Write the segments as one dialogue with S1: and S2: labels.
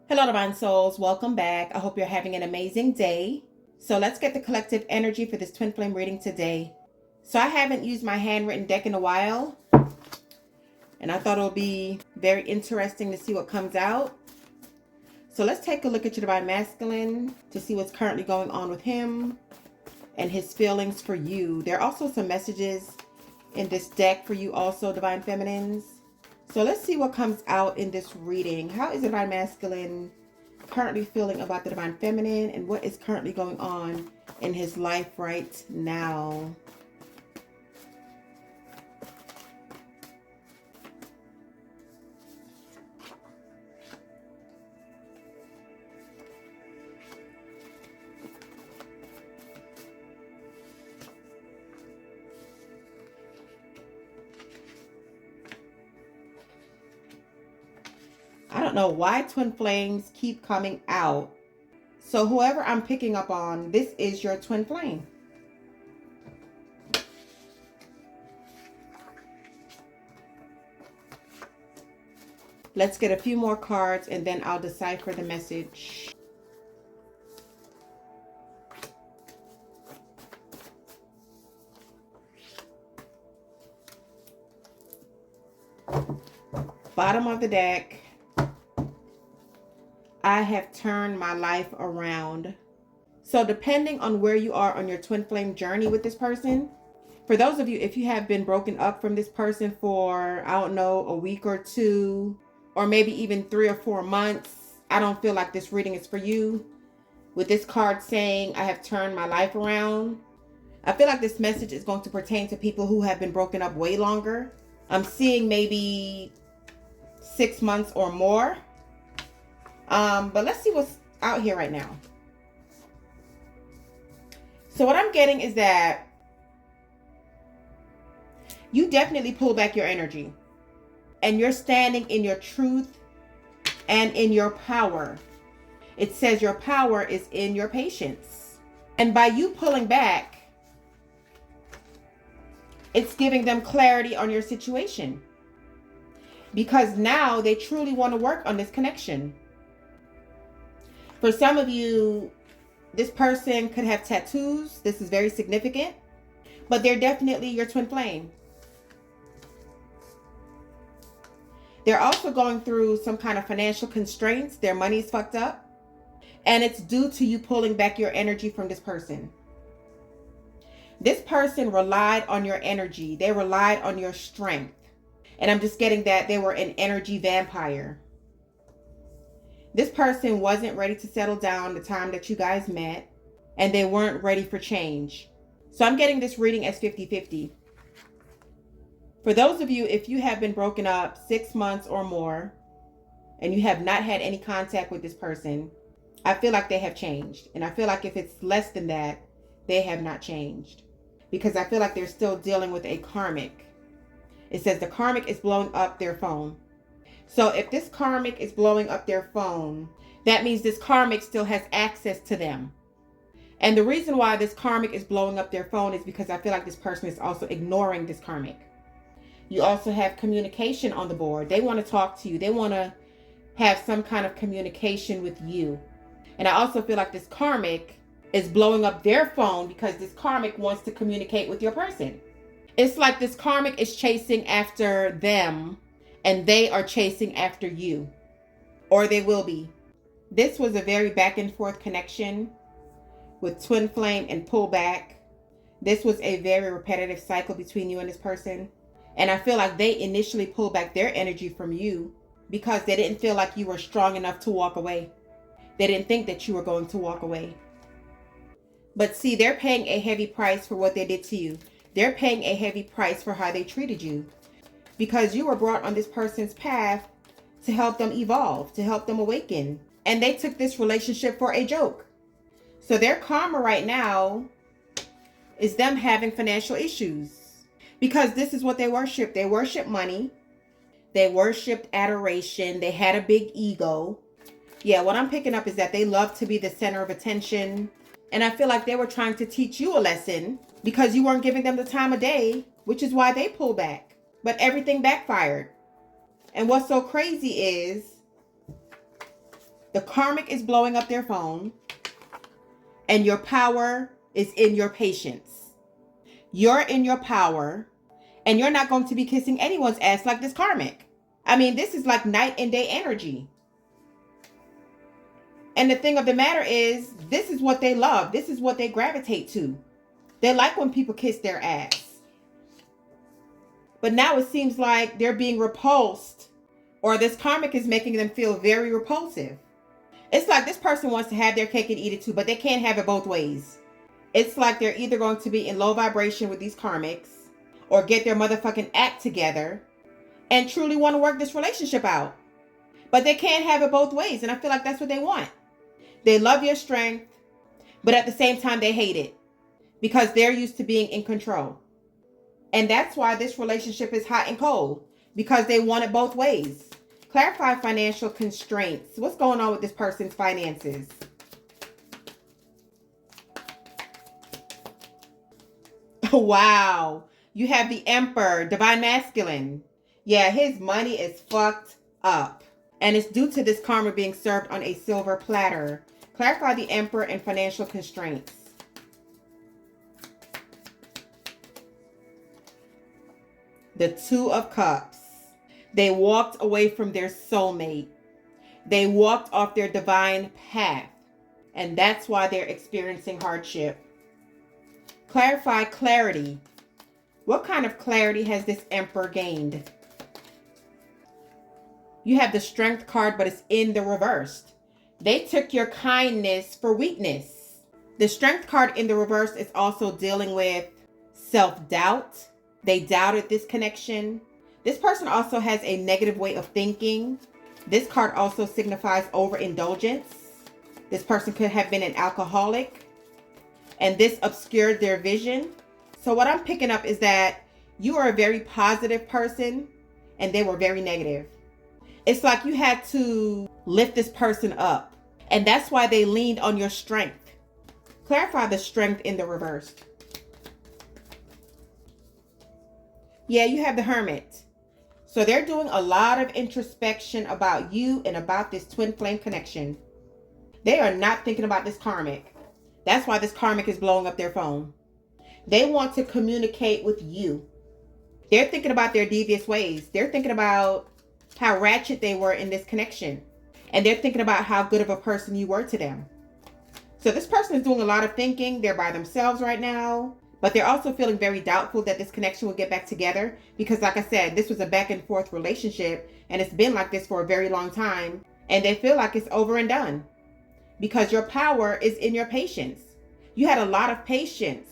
S1: Hello, Divine Souls. Welcome back. I hope you're having an amazing day. So let's get the collective energy for this twin flame reading today. So I haven't used my handwritten deck in a while, and I thought it would be very interesting to see what comes out. So let's take a look at your Divine Masculine to see what's currently going on with him and his feelings for you. There are also some messages in this deck for you also, Divine Feminines. So let's see what comes out in this reading. How is the Divine Masculine currently feeling about the Divine Feminine, and what is currently going on in his life right now? I don't know why twin flames keep coming out. So whoever I'm picking up on, this is your twin flame. Let's get a few more cards and then I'll decipher the message. Bottom of the deck. I have turned my life around. So depending on where you are on your twin flame journey with this person, for those of you, if you have been broken up from this person for, I don't know, a week or two, or maybe even 3 or 4 months, I don't feel like this reading is for you. With this card saying, I have turned my life around, I feel like this message is going to pertain to people who have been broken up way longer. I'm seeing maybe 6 months or more. But let's see what's out here right now. So what I'm getting is that you definitely pull back your energy. And you're standing in your truth and in your power. It says your power is in your patience. And by you pulling back, it's giving them clarity on your situation. Because now they truly want to work on this connection. For some of you, this person could have tattoos. This is very significant. But they're definitely your twin flame. They're also going through some kind of financial constraints. Their money's fucked up. And it's due to you pulling back your energy from this person. This person relied on your energy. They relied on your strength. And I'm just getting that they were an energy vampire. This person wasn't ready to settle down the time that you guys met. And they weren't ready for change. So I'm getting this reading as 50-50. For those of you, if you have been broken up 6 months or more, and you have not had any contact with this person, I feel like they have changed. And I feel like if it's less than that, they have not changed. Because I feel like they're still dealing with a karmic. It says the karmic is blowing up their phone. So if this karmic is blowing up their phone, that means this karmic still has access to them. And the reason why this karmic is blowing up their phone is because I feel like this person is also ignoring this karmic. You also have communication on the board. They want to talk to you. They want to have some kind of communication with you. And I also feel like this karmic is blowing up their phone because this karmic wants to communicate with your person. It's like this karmic is chasing after them and they are chasing after you. Or they will be. This was a very back and forth connection with twin flame and pullback. This was a very repetitive cycle between you and this person. And I feel like they initially pulled back their energy from you because they didn't feel like you were strong enough to walk away. They didn't think that you were going to walk away. But see, they're paying a heavy price for what they did to you. They're paying a heavy price for how they treated you. Because you were brought on this person's path to help them evolve, to help them awaken. And they took this relationship for a joke. So their karma right now is them having financial issues. Because this is what they worship. They worship money. They worshiped adoration. They had a big ego. Yeah, what I'm picking up is that they love to be the center of attention. And I feel like they were trying to teach you a lesson because you weren't giving them the time of day, which is why they pulled back. But everything backfired. And what's so crazy is The karmic is blowing up their phone, and your power is in your patience. You're in your power, and you're not going to be kissing anyone's ass like this karmic. I mean, this is like night and day energy. And the thing of the matter is, this is what they love. This is what they gravitate to. They like when people kiss their ass. But now it seems like they're being repulsed, or this karmic is making them feel very repulsive. It's like this person wants to have their cake and eat it too, but they can't have it both ways. It's like they're either going to be in low vibration with these karmics, or get their motherfucking act together and truly want to work this relationship out. But they can't have it both ways, and I feel like that's what they want. They love your strength, but at the same time they hate it because they're used to being in control. And that's why this relationship is hot and cold, because they want it both ways. Clarify financial constraints. What's going on with this person's finances? Wow. You have the Emperor, divine masculine. Yeah, his money is fucked up. And it's due to this karma being served on a silver platter. Clarify the Emperor and financial constraints. The Two of Cups. They walked away from their soulmate. They walked off their divine path. And that's why they're experiencing hardship. Clarify clarity. What kind of clarity has this Emperor gained? You have the Strength card, but it's in the reverse. They took your kindness for weakness. The Strength card in the reverse is also dealing with self-doubt. They doubted this connection. This person also has a negative way of thinking. This card also signifies overindulgence. This person could have been an alcoholic, and this obscured their vision. So what I'm picking up is that you are a very positive person, and they were very negative. It's like you had to lift this person up, and that's why they leaned on your strength. Clarify the Strength in the reverse. Yeah, you have the Hermit. So they're doing a lot of introspection about you and about this twin flame connection. They are not thinking about this karmic. That's why this karmic is blowing up their phone. They want to communicate with you. They're thinking about their devious ways. They're thinking about how ratchet they were in this connection. And they're thinking about how good of a person you were to them. So this person is doing a lot of thinking. They're by themselves right now. But they're also feeling very doubtful that this connection will get back together. Because like I said, this was a back and forth relationship. And it's been like this for a very long time. And they feel like it's over and done. Because your power is in your patience. You had a lot of patience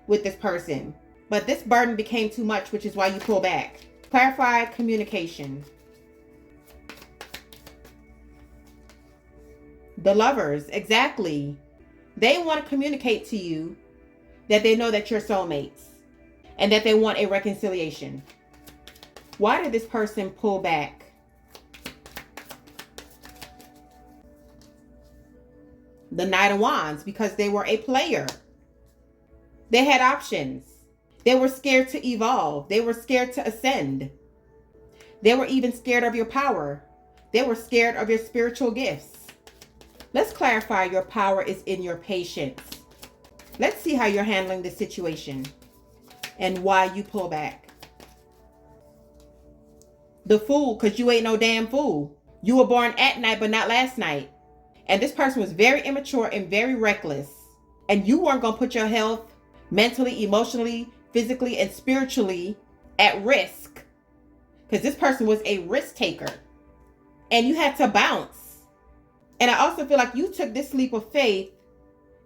S1: with this person. But this burden became too much, which is why you pull back. Clarify communication. The Lovers, exactly. They want to communicate to you that they know that you're soulmates and that they want a reconciliation. Why did this person pull back? The Knight of Wands, because they were a player. They had options. They were scared to evolve. They were scared to ascend. They were even scared of your power. They were scared of your spiritual gifts. Let's clarify your power is in your patience. Let's see how you're handling the situation and why you pull back. The Fool, because you ain't no damn fool. You were born at night, but not last night. And this person was very immature and very reckless. And you weren't going to put your health mentally, emotionally, physically, and spiritually at risk. Because this person was a risk taker. And you had to bounce. And I also feel like you took this leap of faith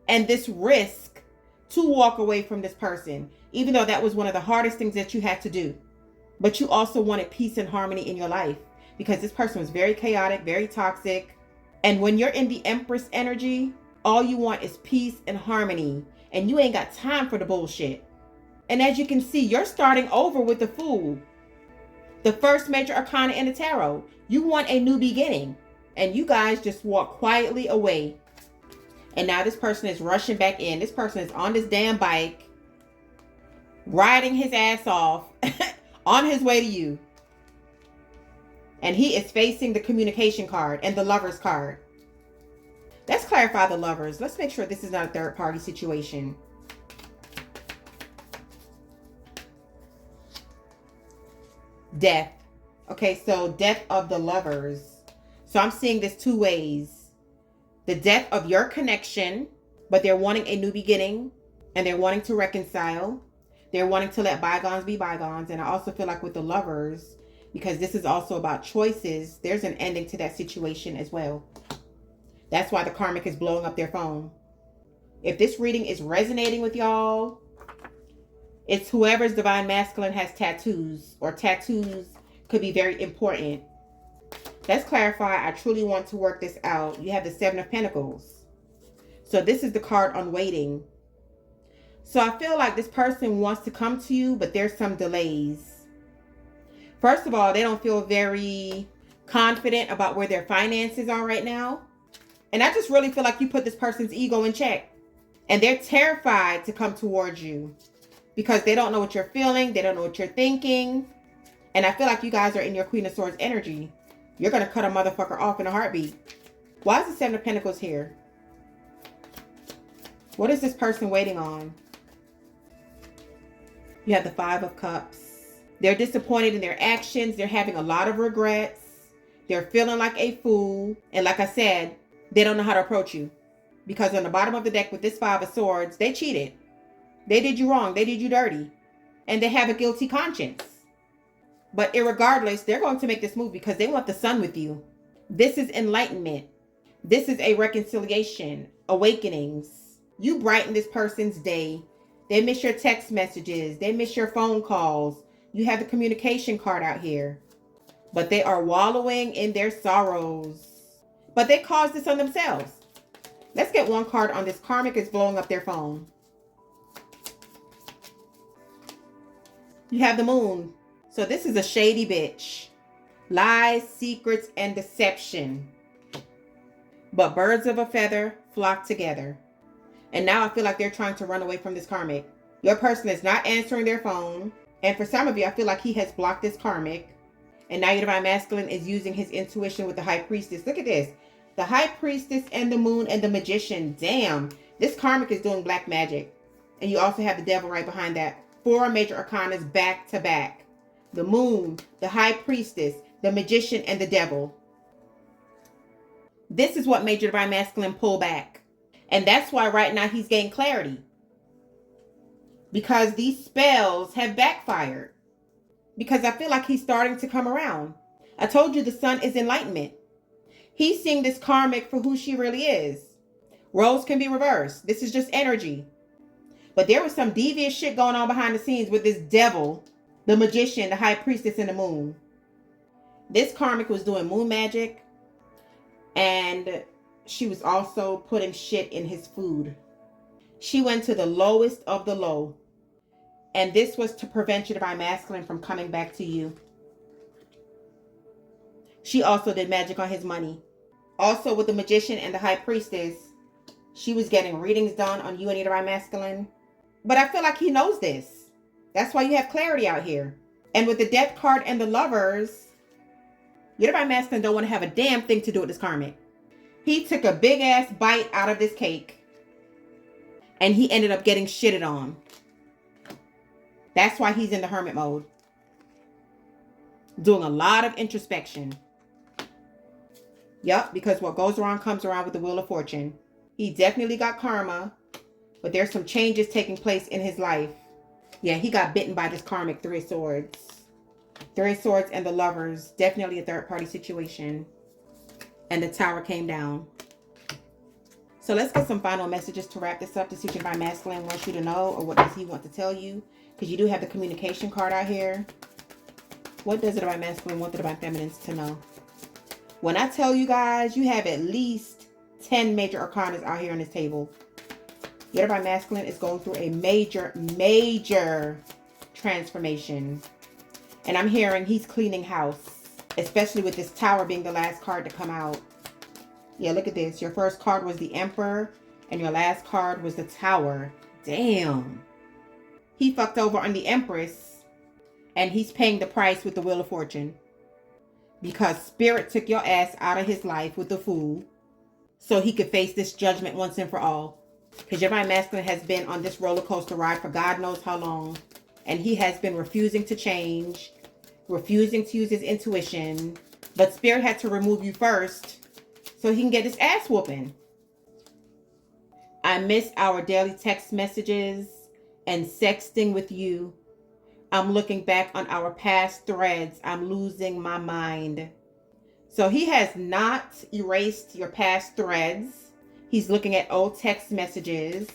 S1: and this risk to walk away from this person, even though that was one of the hardest things that you had to do. But you also wanted peace and harmony in your life because this person was very chaotic, very toxic. And when you're in the Empress energy, all you want is peace and harmony, and you ain't got time for the bullshit. And as you can see, you're starting over with the Fool. The first major arcana in the tarot. You want a new beginning. And you guys just walk quietly away. And now this person is rushing back in. This person is on this damn bike, riding his ass off on his way to you. And he is facing the communication card and the Lovers card. Let's clarify the Lovers. Let's make sure this is not a third party situation. Death. Okay, so death of the Lovers. So I'm seeing this two ways. The death of your connection, but they're wanting a new beginning and they're wanting to reconcile. They're wanting to let bygones be bygones. And I also feel like with the Lovers, because this is also about choices, there's an ending to that situation as well. That's why the Karmic is blowing up their phone. If this reading is resonating with y'all, it's whoever's divine masculine has tattoos, or tattoos could be very important. Let's clarify. I truly want to work this out. You have the Seven of Pentacles. So this is the card on waiting. So I feel like this person wants to come to you, but there's some delays. First of all, they don't feel very confident about where their finances are right now. And I just really feel like you put this person's ego in check. And they're terrified to come towards you because they don't know what you're feeling. They don't know what you're thinking. And I feel like you guys are in your Queen of Swords energy. You're going to cut a motherfucker off in a heartbeat. Why is the Seven of Pentacles here? What is this person waiting on? You have the Five of Cups. They're disappointed in their actions. They're having a lot of regrets. They're feeling like a fool. And like I said, they don't know how to approach you. Because on the bottom of the deck with this Five of Swords, they cheated. They did you wrong. They did you dirty. And they have a guilty conscience. But irregardless, they're going to make this move because they want the sun with you. This is enlightenment. This is a reconciliation, awakenings. You brighten this person's day. They miss your text messages. They miss your phone calls. You have the communication card out here. But they are wallowing in their sorrows. But they caused this on themselves. Let's get one card on this. Karmic is blowing up their phone. You have the Moon. So this is a shady bitch. Lies, secrets, and deception. But birds of a feather flock together. And now I feel like they're trying to run away from this Karmic. Your person is not answering their phone. And for some of you, I feel like he has blocked this Karmic. And now your divine masculine is using his intuition with the High Priestess. Look at this. The High Priestess and the Moon and the Magician. Damn. This Karmic is doing black magic. And you also have the Devil right behind that. 4 major arcanas back to back. The Moon, the High Priestess, the Magician, and the Devil. This is what made your divine masculine pull back. And that's why right now he's getting clarity. Because these spells have backfired. Because I feel like he's starting to come around. I told you the sun is enlightenment. He's seeing this Karmic for who she really is. Roles can be reversed. This is just energy. But there was some devious shit going on behind the scenes with this Devil, the Magician, the High Priestess, and the Moon. This Karmic was doing moon magic. And she was also putting shit in his food. She went to the lowest of the low. And this was to prevent your divine masculine from coming back to you. She also did magic on his money. Also with the Magician and the High Priestess, she was getting readings done on you and your divine masculine. But I feel like he knows this. That's why you have clarity out here. And with the Death card and the Lovers, your divine masculine don't want to have a damn thing to do with this Karmic. He took a big ass bite out of this cake. And he ended up getting shitted on. That's why he's in the hermit mode. Doing a lot of introspection. Yup, because what goes around comes around with the Wheel of Fortune. He definitely got karma. But there's some changes taking place in his life. Yeah, he got bitten by this Karmic 3 of Swords. 3 of Swords and the Lovers. Definitely a third party situation. And the Tower came down. So let's get some final messages to wrap this up to see what your divine masculine wants you to know. Or what does he want to tell you. Because you do have the communication card out here. What does the divine masculine want the divine feminines to know? When I tell you guys, you have at least 10 major arcanas out here on this table. Your divine masculine is going through a major transformation. And I'm hearing he's cleaning house. Especially with this Tower being the last card to come out. Yeah, look at this. Your first card was the Emperor. And your last card was the Tower. Damn. He fucked over on the Empress. And he's paying the price with the Wheel of Fortune. Because Spirit took your ass out of his life with the Fool. so he could face this judgment once and for all. Because your divine masculine has been on this roller coaster ride for God knows how long. And he has been refusing to change, refusing to use his intuition. But Spirit had to remove you first so he can get his ass whooping. I miss our daily text messages and sexting with you. I'm looking back on our past threads. I'm losing my mind. So he has not erased your past threads. He's looking at old text messages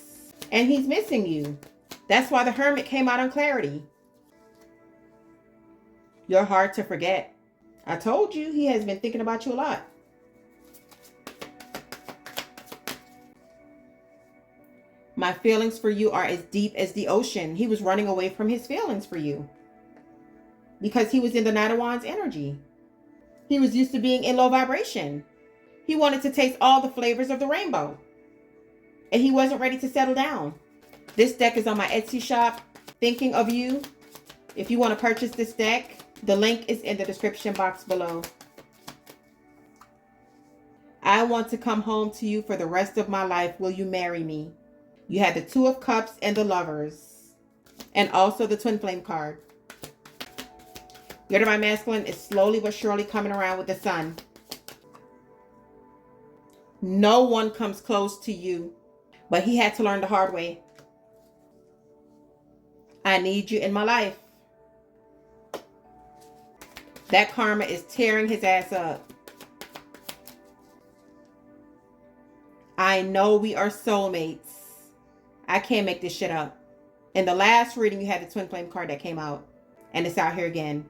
S1: and he's missing you. That's why the Hermit came out on clarity. You're hard to forget. I told you he has been thinking about you a lot. My feelings for you are as deep as the ocean. He was running away from his feelings for you because he was in the Knight of Wands energy. He was used to being in low vibration. He wanted to taste all the flavors of the rainbow. And he wasn't ready to settle down. This deck is on my Etsy shop, Thinking of You. If you want to purchase this deck, the link is in the description box below. I want to come home to you for the rest of my life. Will you marry me? You had the Two of Cups and the Lovers. And also the Twin Flame card. Your divine masculine is slowly but surely coming around with the Sun. No one comes close to you, but he had to learn the hard way. I need you in my life. That karma is tearing his ass up. I know we are soulmates. I can't make this shit up. In the last reading, you had the Twin Flame card that came out. And it's out here again.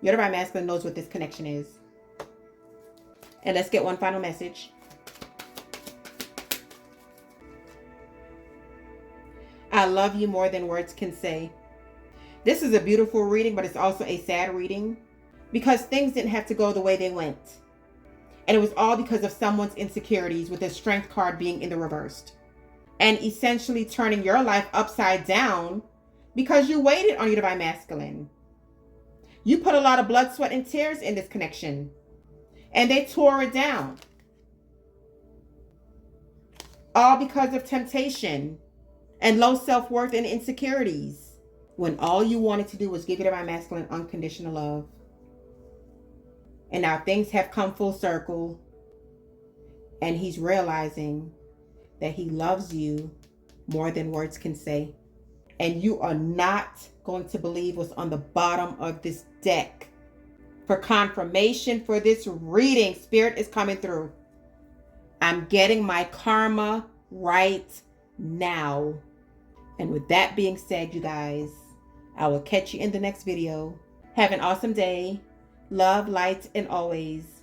S1: Your divine masculine knows what this connection is. And let's get one final message. I love you more than words can say. This is a beautiful reading, but it's also a sad reading. Because things didn't have to go the way they went. And it was all because of someone's insecurities, with the Strength card being in the reversed. And essentially turning your life upside down because you waited on your divine masculine. You put a lot of blood, sweat, and tears in this connection. And they tore it down. All because of temptation and low self-worth and insecurities. When all you wanted to do was give your divine masculine unconditional love. And now things have come full circle. And he's realizing that he loves you more than words can say. And you are not going to believe what's on the bottom of this deck. For confirmation for this reading, Spirit is coming through. I'm getting my karma right now. And with that being said, you guys, I will catch you in the next video. Have an awesome day. Love, light, and always.